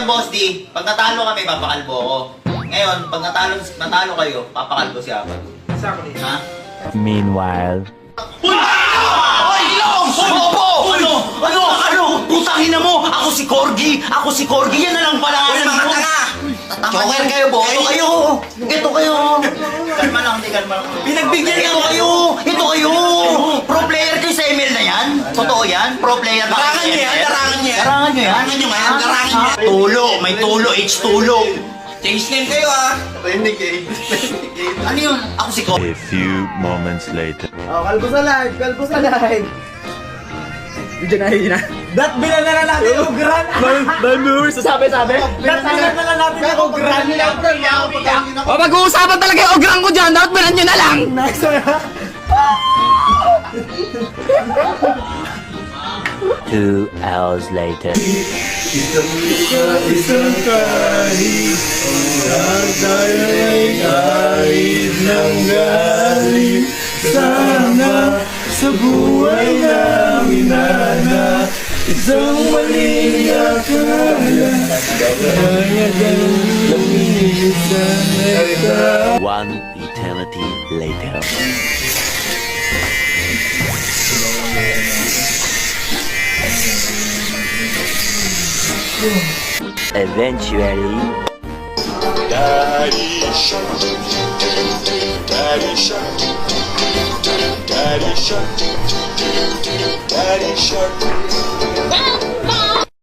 yan, Boss D. Pag natalo kami, papakalbo ako. Ngayon, pag natalo kayo, papakalbo si Apat. Ha? Meanwhile. Ay, Long! Bobo! Ano? Putangin na mo! Ako si Corgi! Yan na lang pala! Uy, mga tanga! Choker kayo, boto kayo! Ito kayo! Kalma lang. Pinagbigyan Ito kayo! Pro player kayo sa email na yan? Totoo yan? Pro player ba? Larangan nyo yan? Tulo! May tulo! H-tulo! Change name kayo Ano yun? Ako si Corgi. A few moments later. Oh, kalbo sa live. Diyan na. Dat bilan na lang natin yung gran. Viewers, sabi. Dat bilan na lang natin yung gran. O mag-uusapan talaga yung ograng ko dyan, dapat bilan nyo na lang! Nice. 2 hours later. Isang kahit kahit ng galing sana sa buhay namin na isang maling akala kaya ganun minsan 1 eternity later. Eventually. Daddy shark, daddy shark, daddy shark, daddy shark.